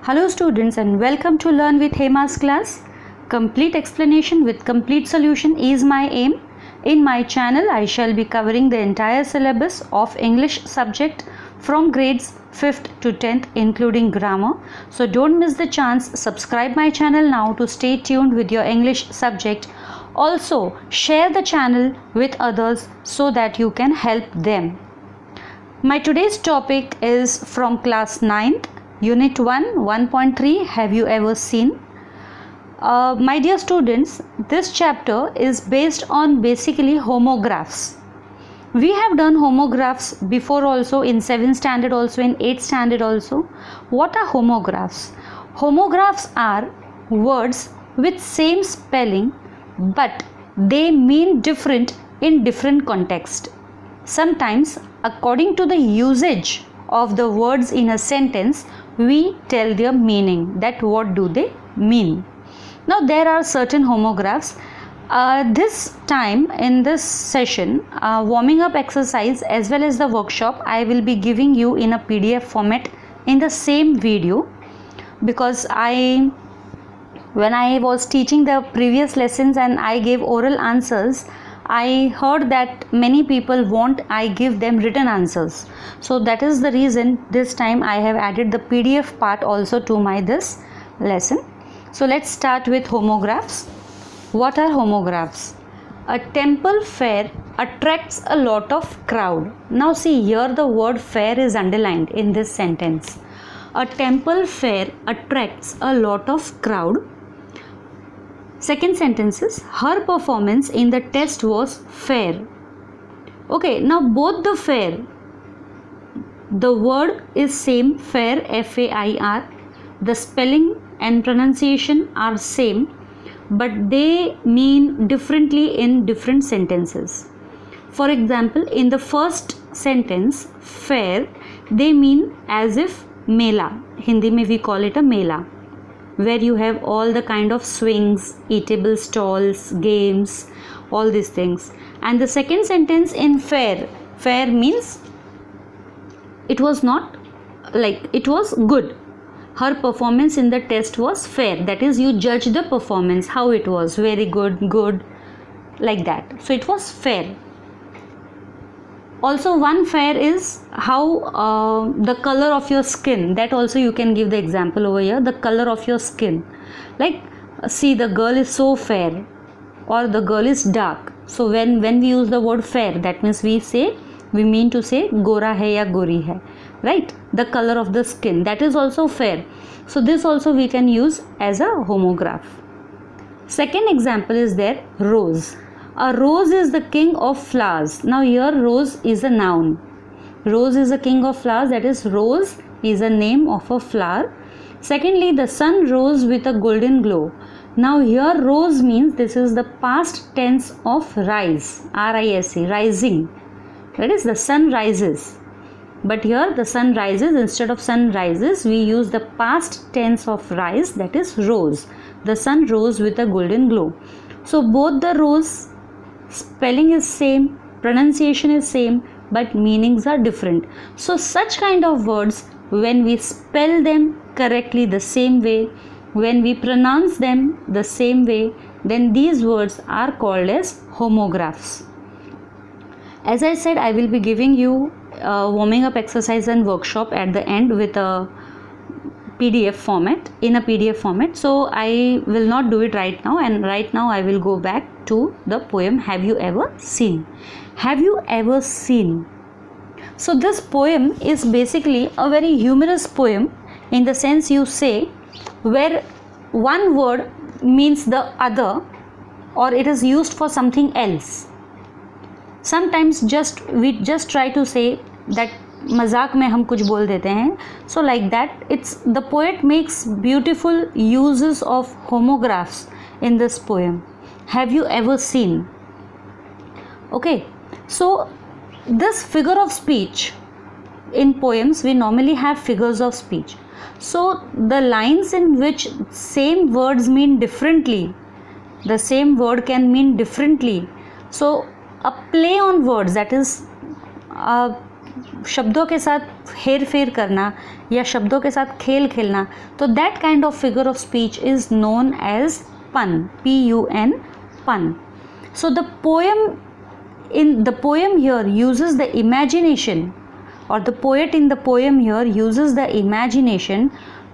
Hello students and welcome to Learn with Hema's class. Complete explanation with complete solution is my aim. In my channel I shall be covering the entire syllabus of English subject from grades 5th to 10th including grammar. So don't miss the chance. Subscribe my channel now to stay tuned with your English subject. Also share the channel with others so that you can help them. My today's topic is from class 9th. Unit 1 1.3 Have you ever seen? My dear students, this chapter is based on basically homographs. We have done homographs before also in 7th standard also in 8th standard also. What are homographs? Homographs are words with same spelling but they mean different in different context. Sometimes according to the usage of the words in a sentence, we tell their meaning, that what do they mean. Now there are certain homographs. This time in this session, warming up exercise as well as the workshop I will be giving you in a PDF format in the same video, because when I was teaching the previous lessons and I gave oral answers, I heard that many people want I give them written answers. So that is the reason this time I have added the PDF part also to my this lesson. So let's start with homographs. What are homographs? A temple fair attracts a lot of crowd. Now see, here the word fair is underlined in this sentence. A temple fair attracts a lot of crowd. Second sentence is, her performance in the test was fair. Okay, now both the fair, the word is same, fair, F-A-I-R. The spelling and pronunciation are same, but they mean differently in different sentences. For example, in the first sentence, fair, they mean as if mela. Hindi mein we call it a mela, where you have all the kind of swings, eatable stalls, games, all these things. And the second sentence in fair, fair means it was not like, it was good. Her performance in the test was fair. That is, you judge the performance, how it was, very good, good, like that. So it was fair. Also one fair is how the color of your skin, that also you can give the example over here, the color of your skin. Like see, the girl is so fair or the girl is dark. So when we use the word fair, that means we mean to say gora hai ya gori hai, right? The color of the skin, that is also fair. So this also we can use as a homograph. Second example is there, rose. A rose is the king of flowers. Now here rose is a noun. Rose is a king of flowers, that is, rose is a name of a flower. Secondly, the sun rose with a golden glow. Now here rose means this is the past tense of rise, R-I-S-E, rising. That is, the sun rises. But here the sun rises, instead of sun rises, we use the past tense of rise, that is rose. The sun rose with a golden glow. So both the rose, spelling is same, pronunciation is same, but meanings are different. So such kind of words, when we spell them correctly the same way, when we pronounce them the same way, then these words are called as homographs. As I said, I will be giving you warming up exercise and workshop at the end with a PDF format, in a PDF format. So I will not do it right now, and right now I will go back to the poem Have You Ever Seen? Have you ever seen? So this poem is basically a very humorous poem, in the sense you say where one word means the other, or it is used for something else. Sometimes we just try to say that मजाक में हम कुछ बोल देते हैं. So like that, the poet makes beautiful uses of homographs in this poem. Have you ever seen? Okay, so this figure of speech, in poems we normally have figures of speech. So the lines in which same words mean differently, the same word can mean differently. So a play on words, that is शब्दों के साथ हेर फेर करना या शब्दों के साथ खेल खेलना, तो that kind of figure of speech is known as pun, PUN, pun. So the poem here uses the imagination, or the poet in the poem here uses the imagination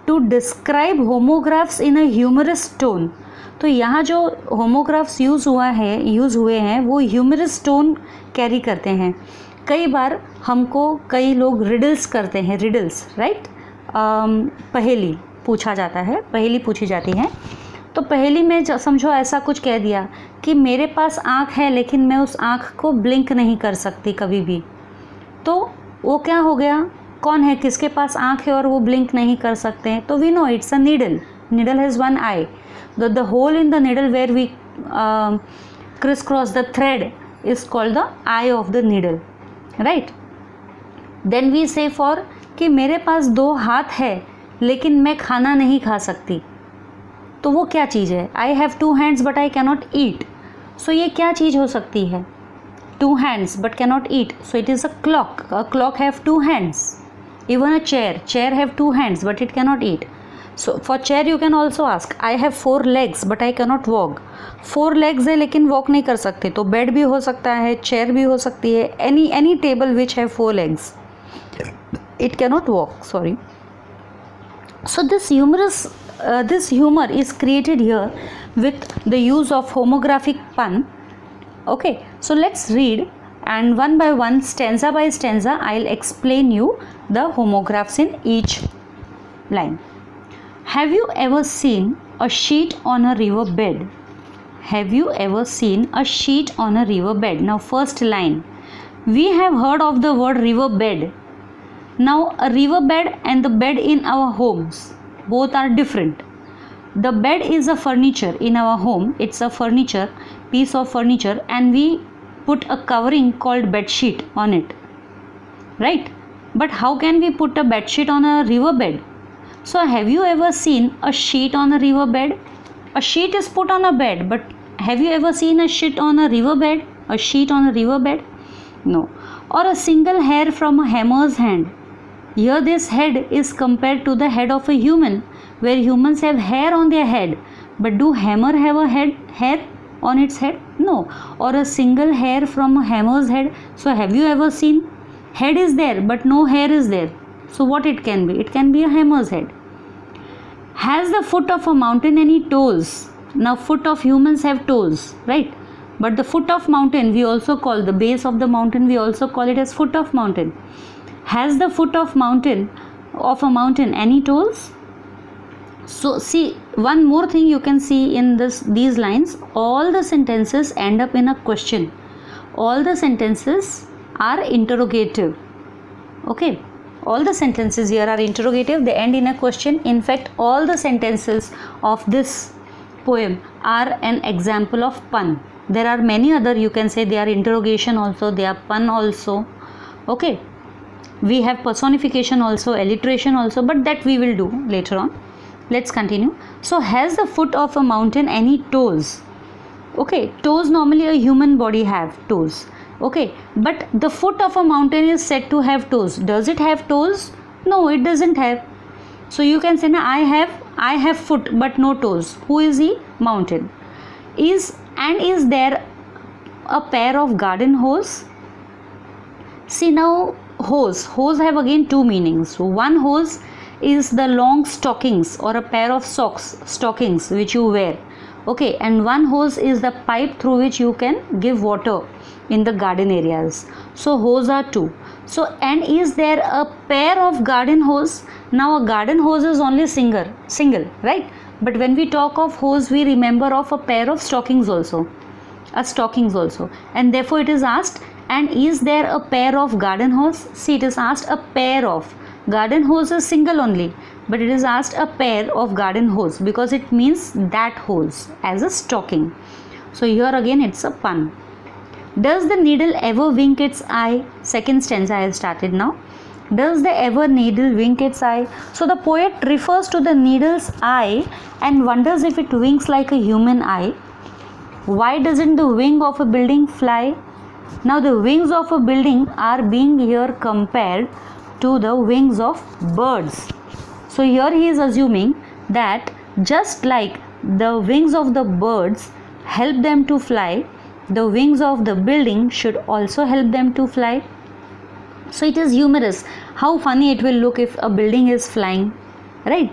to describe homographs in a humorous tone. तो यहाँ जो homographs use हुए हैं वो humerus tone carry करते हैं. कई बार हमको कई लोग रिडल्स करते हैं, रिडल्स, राइट, पहेली पूछा जाता है, पहेली पूछी जाती है. तो पहेली में समझो ऐसा कुछ कह दिया कि मेरे पास आँख है लेकिन मैं उस आँख को ब्लिंक नहीं कर सकती कभी भी. तो वो क्या हो गया, कौन है, किसके पास आँख है और वो ब्लिंक नहीं कर सकते हैं? तो we know it's a needle. Needle has one eye. The hole in the needle where we crisscross the thread is called the eye of the needle, right? Then we say for कि मेरे पास 2 हाथ है लेकिन मैं खाना नहीं खा सकती. तो वो क्या चीज़ है? I have 2 hands but I cannot eat. So ये क्या चीज़ हो सकती है? 2 hands but cannot eat. So it is a clock. A clock have 2 hands. Even a chair have 2 hands but it cannot eat. So for chair you can also ask, I have 4 legs but I cannot walk. 4 legs है लेकिन walk नहीं कर सकते. तो bed भी हो सकता है, chair भी हो सकती है, any table which have 4 legs, it cannot walk. Sorry. So this humor is created here with the use of homographic pun. Okay, so let's read, and one by one, stanza by stanza, I'll explain you the homographs in each line. Have you ever seen a sheet on a river bed? Have you ever seen a sheet on a river bed? Now first line, we have heard of the word river bed. Now a river bed and the bed in our homes, both are different. The bed is a furniture in our home. It's a furniture, piece of furniture, and we put a covering called bed sheet on it, right? But how can we put a bed sheet on a river bed? So have you ever seen a sheet on a river bed? A sheet is put on a bed, but have you ever seen a sheet on a river bed? A sheet on a river bed? No. Or a single hair from a hammer's hand. Here this head is compared to the head of a human, where humans have hair on their head. But do hammer have a hair on its head? No. Or a single hair from a hammer's head. So have you ever seen? Head is there, but no hair is there. So what it can be? It can be a hammer's head. Has the foot of a mountain any toes? Now foot of humans have toes, right? But the foot of mountain we also call, the base of the mountain we also call it as foot of mountain. Has the foot of a mountain any toes? So see, one more thing you can see in these lines, all the sentences end up in a question. All the sentences are interrogative. Okay. All the sentences here are interrogative, they end in a question. In fact, all the sentences of this poem are an example of pun. There are many other, you can say they are interrogation also, they are pun also. Okay, we have personification also, alliteration also, but that we will do later on. Let's continue. So has the foot of a mountain any toes? Okay, toes, normally a human body have toes. Okay, but the foot of a mountain is said to have toes. Does it have toes? No, it doesn't have. So you can say, na, I have foot but no toes. Who is he? Mountain. Is there a pair of garden hose? See now, hose have again 2 meanings. So one hose is the long stockings or a pair of stockings which you wear. Okay, and one hose is the pipe through which you can give water in the garden areas. So hose are 2. So and is there a pair of garden hose? Now a garden hose is only single, right? But when we talk of hose, we remember of a pair of stockings also, and therefore it is asked, and is there a pair of garden hose? See, it is asked a pair of. Garden hose is single only, but it is asked a pair of garden hose because it means that hose as a stocking. So here again it's a pun. Does the needle ever wink its eye? Second stanza I have started now. Does the ever needle wink its eye? So the poet refers to the needle's eye and wonders if it winks like a human eye. Why doesn't the wing of a building fly? Now the wings of a building are being here compared to the wings of birds. So here he is assuming that just like the wings of the birds help them to fly, the wings of the building should also help them to fly. So it is humorous how funny it will look if a building is flying, right?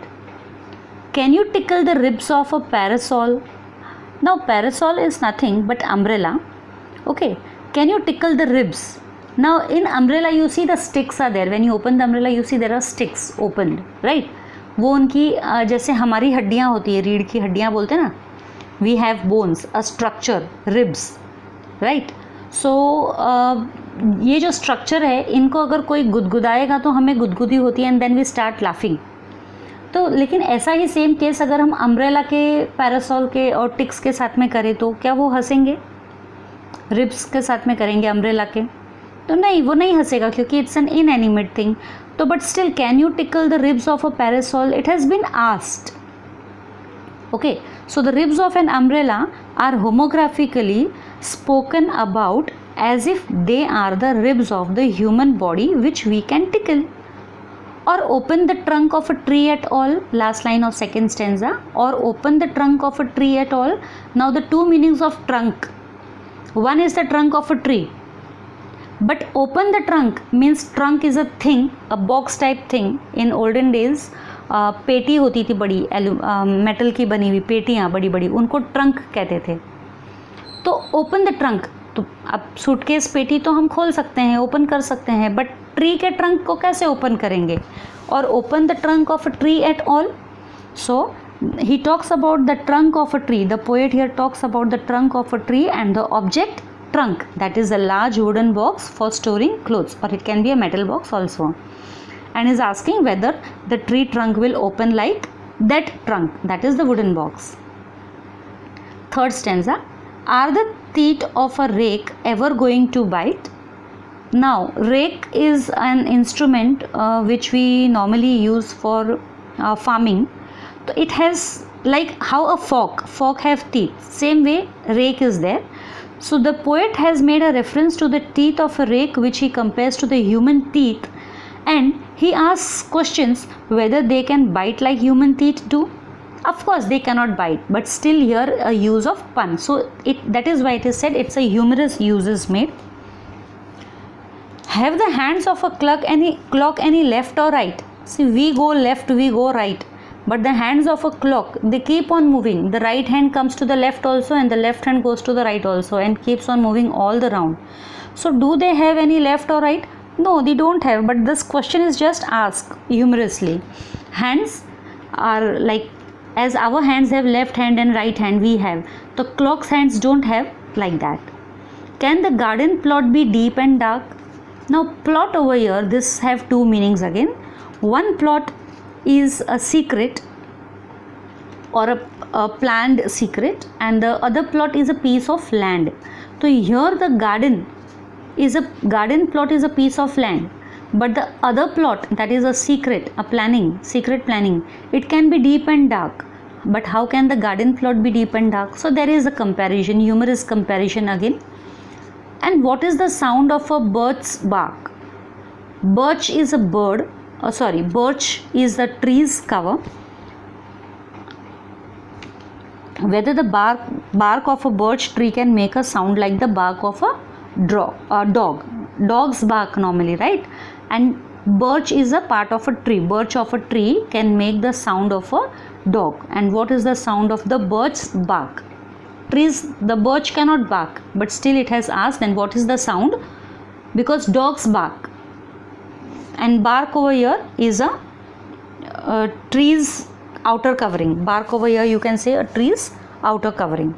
Can you tickle the ribs of a parasol? Now parasol is nothing but umbrella. Okay, can you tickle the ribs? Now in umbrella you see the sticks are there. When you open the umbrella you see there are sticks opened, right? वो उनकी जैसे हमारी हड्डियाँ होती है, रीढ़ की हड्डियाँ बोलते हैं ना, we have bones, a structure, ribs, right? So ये जो स्ट्रक्चर है इनको अगर कोई गुदगुदाएगा तो हमें गुदगुदी होती है and then we start laughing. तो लेकिन ऐसा ही सेम केस अगर हम अम्ब्रेला के, पैरासोल के और टिक्स के साथ में करें तो क्या वो हंसेंगे? रिब्स के साथ में करेंगे अम्ब्रेला के तो नहीं, वो नहीं हंसेगा क्योंकि इट्स एन इनएनिमेट थिंग. तो but still can you tickle the ribs of a parasol? It has been asked. Okay, so the ribs of an umbrella are homographically spoken about as if they are the ribs of the human body which we can tickle. Or open the trunk of a tree at all, last line of second stanza, or open the trunk of a tree at all. Now the two meanings of trunk, one is the trunk of a tree, but open the trunk means trunk is a thing, a box type thing. In olden days पेटी होती थी बड़ी, metal की बनी हुई पेटियाँ बड़ी बड़ी, उनको ट्रंक कहते थे. तो ओपन द ट्रंक, तो अब सूटकेस पेटी तो हम खोल सकते हैं, ओपन कर सकते हैं, बट ट्री के ट्रंक को कैसे ओपन करेंगे? और open the trunk of a tree at all. So he talks about the trunk of a tree. The poet here talks about the trunk of a tree and the object trunk, that is a large wooden box for storing clothes, or it can be a metal box also, and is asking whether the tree trunk will open like that trunk, that is the wooden box. Third stanza, are the teeth of a rake ever going to bite? Now rake is an instrument which we normally use for farming. So it has, like how a fork have teeth, same way rake is there. So the poet has made a reference to the teeth of a rake which he compares to the human teeth, and he asks questions whether they can bite like human teeth do. Of course they cannot bite, but still here a use of pun. So that is why it is said it's a humorous use is made. Have the hands of a clock any left or right? See, we go left, we go right. But the hands of a clock, they keep on moving. The right hand comes to the left also and the left hand goes to the right also and keeps on moving all the round. So do they have any left or right? No, they don't have, but this question is just asked humorously. Hands are like, as our hands have left hand and right hand, we have. The clock's hands don't have like that. Can the garden plot be deep and dark? Now plot over here, this have two meanings again. One plot is a secret or a planned secret, and the other plot is a piece of land. So here the garden plot is a piece of land, but the other plot, that is a secret planning, it can be deep and dark. But how can the garden plot be deep and dark? So there is a comparison, humorous comparison again. And what is the sound of a bird's bark? Birch is a bird. Birch is the tree's cover. Whether the bark of a birch tree can make a sound like the bark of a dog. Dogs bark normally, right? And birch is a part of a tree. Birch of a tree can make the sound of a dog. And what is the sound of the bird's bark? The birch cannot bark, but still it has asked, then what is the sound? Because dogs bark. And bark over here is a tree's outer covering. Bark over here you can say a tree's outer covering.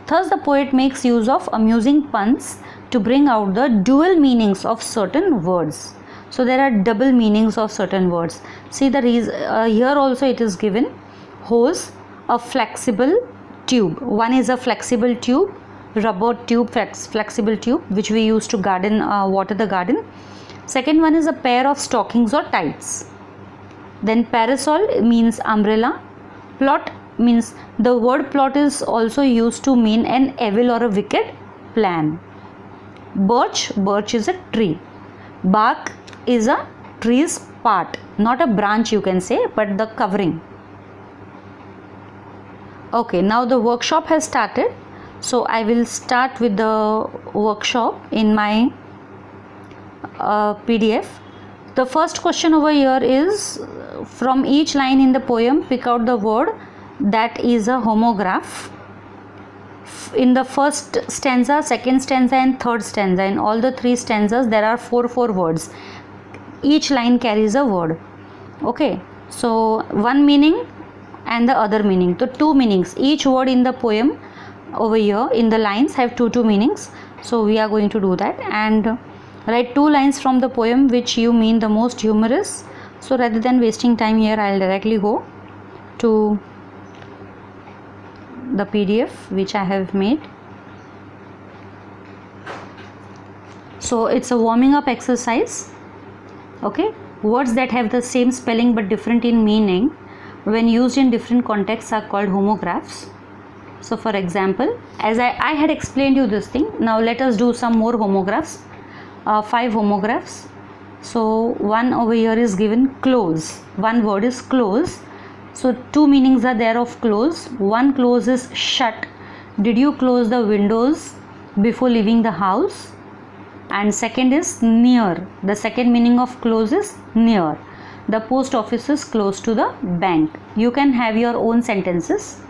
Thus the poet makes use of amusing puns to bring out the dual meanings of certain words. So there are double meanings of certain words. See the here also it is given hose, a flexible tube. One is a flexible tube, rubber tube, flexible tube, which we use to water the garden. Second one is a pair of stockings or tights. Then parasol means umbrella. Plot means, the word plot is also used to mean an evil or a wicked plan. Birch is a tree. Bark is a tree's part, not a branch you can say, but the covering. Okay, now the workshop has started. So I will start with the workshop in my PDF. The first question over here is, from each line in the poem, pick out the word that is a homograph. In the first stanza, second stanza and third stanza, in all the three stanzas there are four words. Each line carries a word. Okay, so one meaning and the other meaning. So two meanings. Each word in the poem over here in the lines have two meanings. So we are going to do that and write two lines from the poem which you mean the most humorous. So rather than wasting time here, I'll directly go to the PDF which I have made. So it's a warming up exercise. Okay, words that have the same spelling but different in meaning when used in different contexts are called homographs. So for example, as I had explained you this thing, now let us do some more homographs. 5 homographs. So one over here is given close. One word is close. So two meanings are there of close. One close is shut. Did you close the windows before leaving the house? And second is near. The second meaning of close is near. The post office is close to the bank. You can have your own sentences.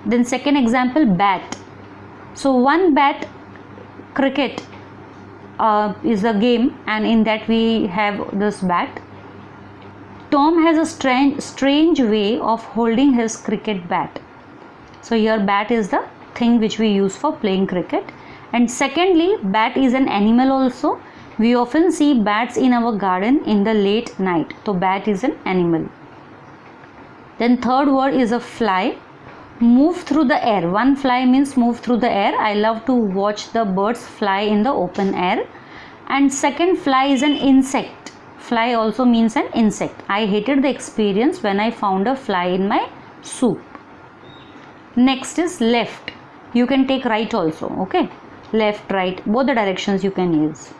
Then second example, bat. So one bat, cricket is a game and in that we have this bat. Tom has a strange way of holding his cricket bat. So your bat is the thing which we use for playing cricket. And secondly, bat is an animal also. We often see bats in our garden in the late night. So bat is an animal. Then third word is a fly. Move through the air. One fly means move through the air. I love to watch the birds fly in the open air. And second, fly is an insect. Fly also means an insect. I hated the experience when I found a fly in my soup. Next is left. You can take right also. Okay, left, right, both the directions you can use.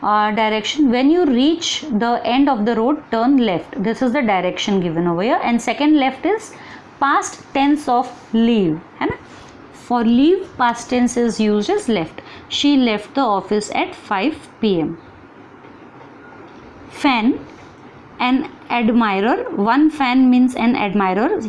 Direction, when you reach the end of the road, turn left. This is the direction given over here. And second left is past tense of leave. For leave, past tense is used as left. She left the office at 5 p.m. Fan, an admirer. One fan means an admirer.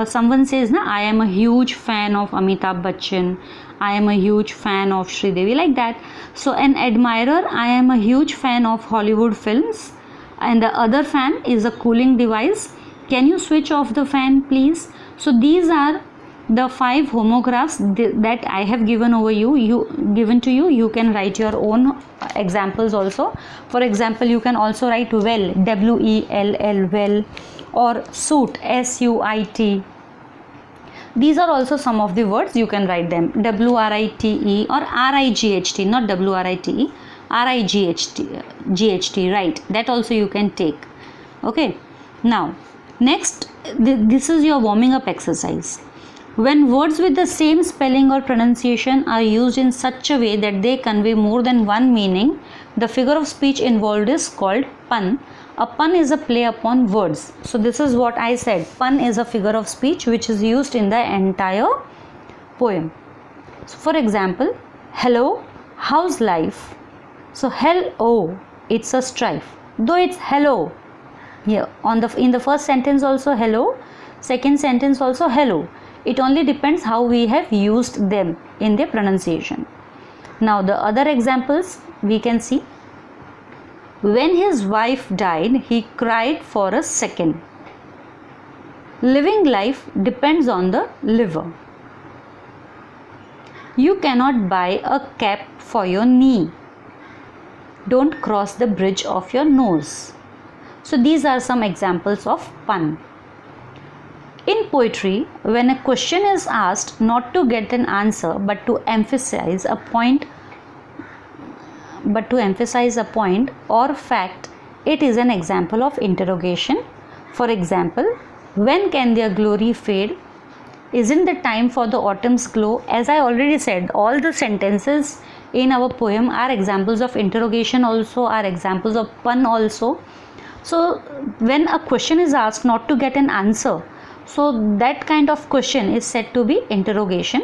Someone says, "Na, I am a huge fan of Amitabh Bachchan. I am a huge fan of Sridevi," like that. So an admirer, I am a huge fan of Hollywood films. And the other fan is a cooling device. Can you switch off the fan, please? So these are the 5 homographs that I have given over given to you. You can write your own examples also. For example, you can also write well, W-E-L-L, well, or suit, S-U-I-T. These are also some of the words. You can write them, W-R-I-T-E or R-I-G-H-T, not W-R-I-T-E, R-I-G-H-T, right? That also you can take. Okay, now next, this is your warming up exercise. When words with the same spelling or pronunciation are used in such a way that they convey more than one meaning, the figure of speech involved is called pun. A pun is a play upon words. So this is what I said. Pun is a figure of speech which is used in the entire poem. So for example, hello, how's life? So hello, it's a strife. Though it's hello. Here in the first sentence also hello, second sentence also hello. It only depends how we have used them in their pronunciation. Now the other examples we can see. When his wife died, he cried for a second. Living life depends on the liver. You cannot buy a cap for your knee. Don't cross the bridge of your nose. So these are some examples of pun. In poetry, when a question is asked not to get an answer but to emphasize a point or fact, it is an example of interrogation. For example, when can their glory fade? Isn't the time for the autumn's glow? As I already said, all the sentences in our poem are examples of interrogation also, are examples of pun also. So when a question is asked not to get an answer, so that kind of question is said to be interrogation.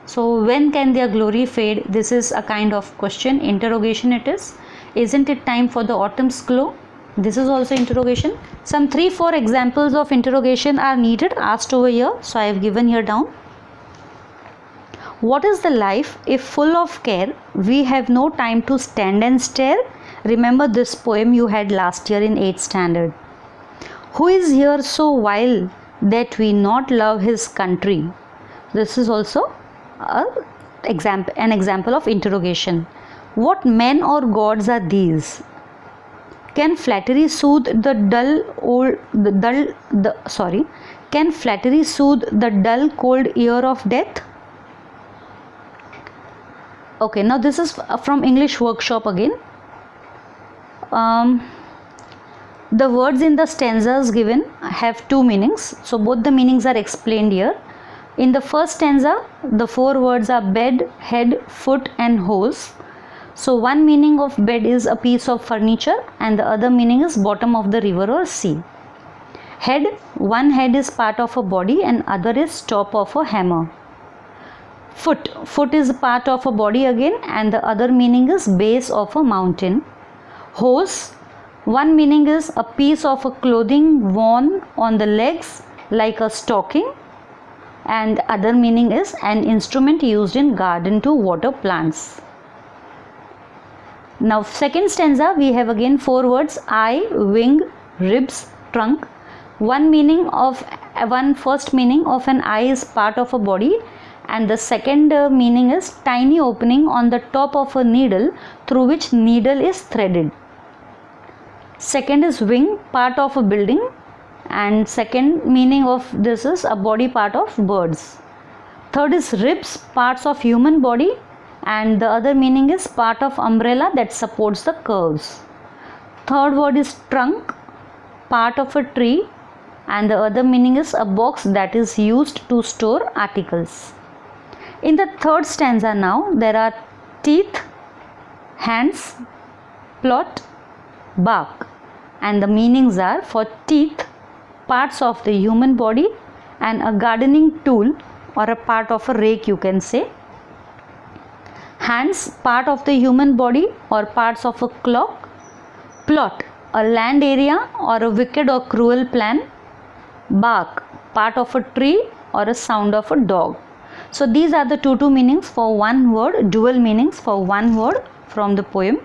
So when can their glory fade? This is a kind of question, interrogation it is. Isn't it time for the autumn's glow? This is also interrogation. Some 3-4 examples of interrogation are needed, asked over here. So I have given here down. What is the life if full of care? We have no time to stand and stare. Remember this poem you had last year in 8th standard. Who is here so wild that we not love his country? This is also an example of interrogation. What men or gods are these? Can flattery soothe the Can flattery soothe the dull cold ear of death? Okay, now this is from English Workshop again. The words in the stanzas given have 2 meanings. So both the meanings are explained here. In the first stanza, the 4 words are bed, head, foot and hose. So one meaning of bed is a piece of furniture and the other meaning is bottom of the river or sea. Head, one head is part of a body and other is top of a hammer. Foot is a part of a body again and the other meaning is base of a mountain. Hose, one meaning is a piece of a clothing worn on the legs like a stocking, and other meaning is an instrument used in garden to water plants. Now second stanza, we have again 4 words: eye, wing, ribs, trunk. One first meaning of an eye is part of a body, and the second meaning is tiny opening on the top of a needle through which needle is threaded. Second is wing, part of a building, and second meaning of this is a body part of birds. Third is ribs, parts of human body, and the other meaning is part of umbrella that supports the curves. Third word is trunk, part of a tree, and the other meaning is a box that is used to store articles. In the third stanza now, there are teeth, hands, plot, bark, and the meanings are: for teeth, parts of the human body and a gardening tool or a part of a rake, you can say. Hands, part of the human body or parts of a clock. Plot, a land area or a wicked or cruel plan. Bark, part of a tree or a sound of a dog. So these are the two meanings for one word, dual meanings for one word from the poem.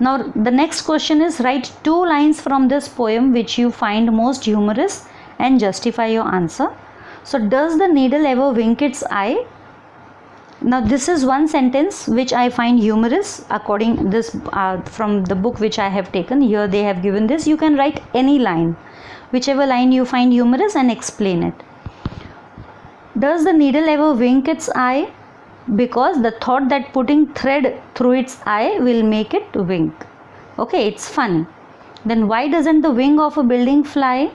Now the next question is: write 2 lines from this poem which you find most humorous and justify your answer. So does the needle ever wink its eye? Now this is one sentence which I find humorous according this from the book which I have taken. Here they have given this. You can write any line, whichever line you find humorous, and explain it. Does the needle ever wink its eye? Because the thought that putting thread through its eye will make it wink. Okay, it's funny. Then why doesn't the wing of a building fly?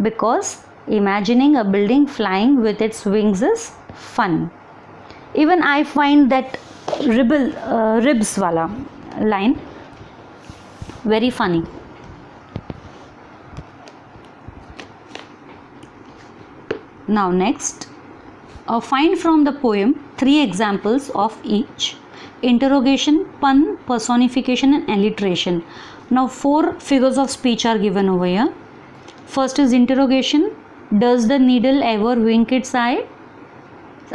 Because imagining a building flying with its wings is fun. Even I find that ribs wala line very funny. Now next, find from the poem 3 examples of each: interrogation, pun, personification and alliteration. Now 4 figures of speech are given over here. First is interrogation: does the needle ever wink its eye?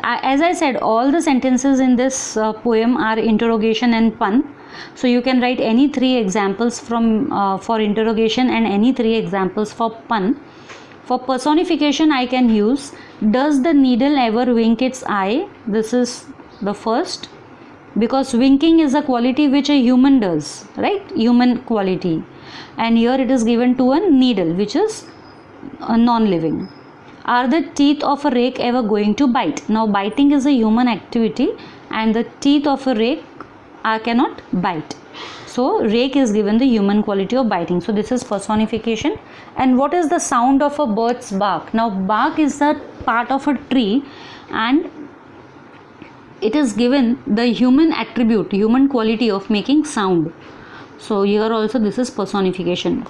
As I said, all the sentences in this poem are interrogation and pun. So you can write any 3 examples for interrogation and any 3 examples for pun. For personification, I can use: does the needle ever wink its eye? This is the first, because winking is a quality which a human does, right? Human quality. And here it is given to a needle, which is a non-living. Are the teeth of a rake ever going to bite? Now biting is a human activity and the teeth of a rake cannot bite. So rake is given the human quality of biting. So this is personification. And what is the sound of a bird's bark? Now bark is the part of a tree, and it is given the human attribute, human quality of making sound. So here also this is personification.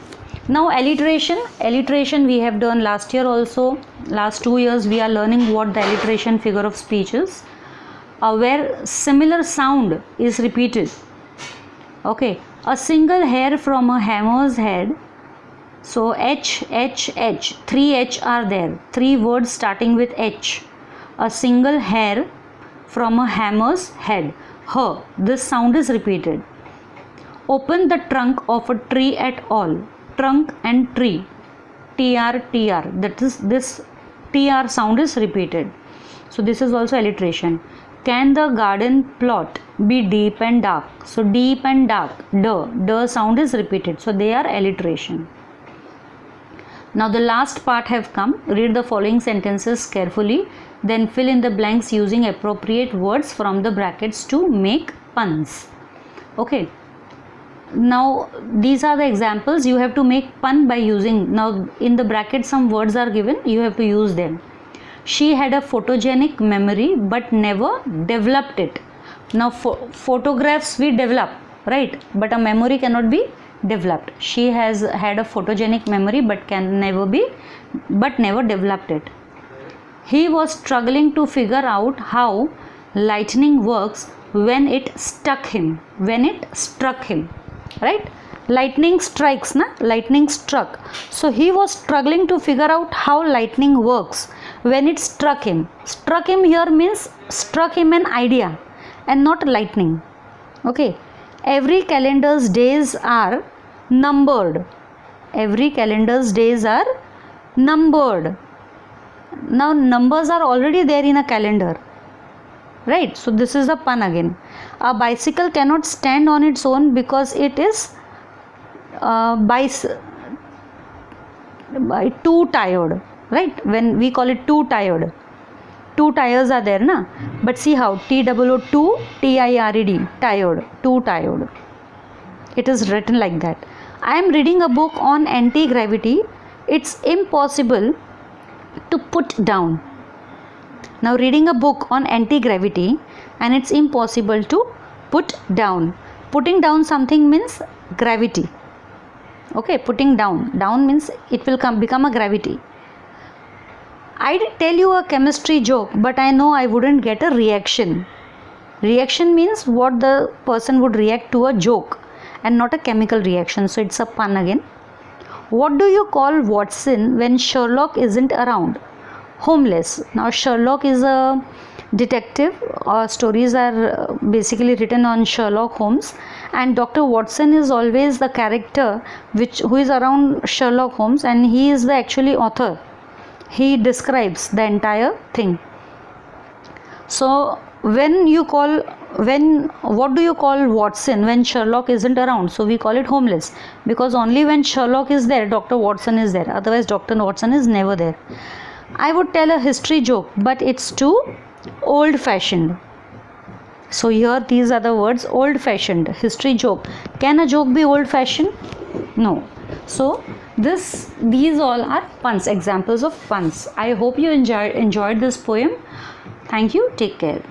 Now alliteration we have done last year also. Last 2 years we are learning what the alliteration figure of speech is, where similar sound is repeated. Okay, a single hair from a hammer's head. So H, 3 H are there, 3 words starting with H. A single hair from a hammer's head. Her, this sound is repeated. Open the trunk of a tree at all. Trunk and tree, TR, that is, this TR sound is repeated. So this is also alliteration. Can the garden plot be deep and dark? So deep and dark, D sound is repeated. So they are alliteration. Now the last part have come. Read the following sentences carefully, then fill in the blanks using appropriate words from the brackets to make puns. Okay. Now these are the examples. You have to make pun by using, now in the bracket some words are given, you have to use them. She had a photogenic memory but never developed it. Now photographs we develop, right, but a memory cannot be developed. She has had a photogenic memory but never developed it. He was struggling to figure out how lightning works when it struck him. Right, lightning strikes, lightning struck. So he was struggling to figure out how lightning works when it struck him. Struck him here means struck him an idea and not lightning. Okay, every calendar's days are numbered. Every calendar's days are numbered. Now numbers are already there in a calendar, right? So this is a pun again. A bicycle cannot stand on its own because it is too tired, right? When we call it too tired, 2 tires are there, na? But see how TOO2 TIRED, tired, too tired. It is written like that. I am reading a book on anti-gravity. It's impossible to put down. Now reading a book on anti-gravity and it's impossible to put down. Putting down something means gravity. Okay, putting down means it will become a gravity. I did tell you a chemistry joke, but I know I wouldn't get a reaction. Reaction means what the person would react to a joke and not a chemical reaction. So it's a pun again. What do you call Watson when Sherlock isn't around? Homeless. Now Sherlock is a detective. Stories are basically written on Sherlock Holmes, and Dr. Watson is always the character who is around Sherlock Holmes, and he is the actually author. He describes the entire thing. So what do you call Watson when Sherlock isn't around? So we call it homeless, because only when Sherlock is there, Dr. Watson is there. Otherwise Dr. Watson is never there. I would tell a history joke, but it's too old-fashioned. So here these are the words: old-fashioned, history joke. Can a joke be old-fashioned? No. So these all are puns, examples of puns. I hope you enjoyed this poem. Thank you. Take care.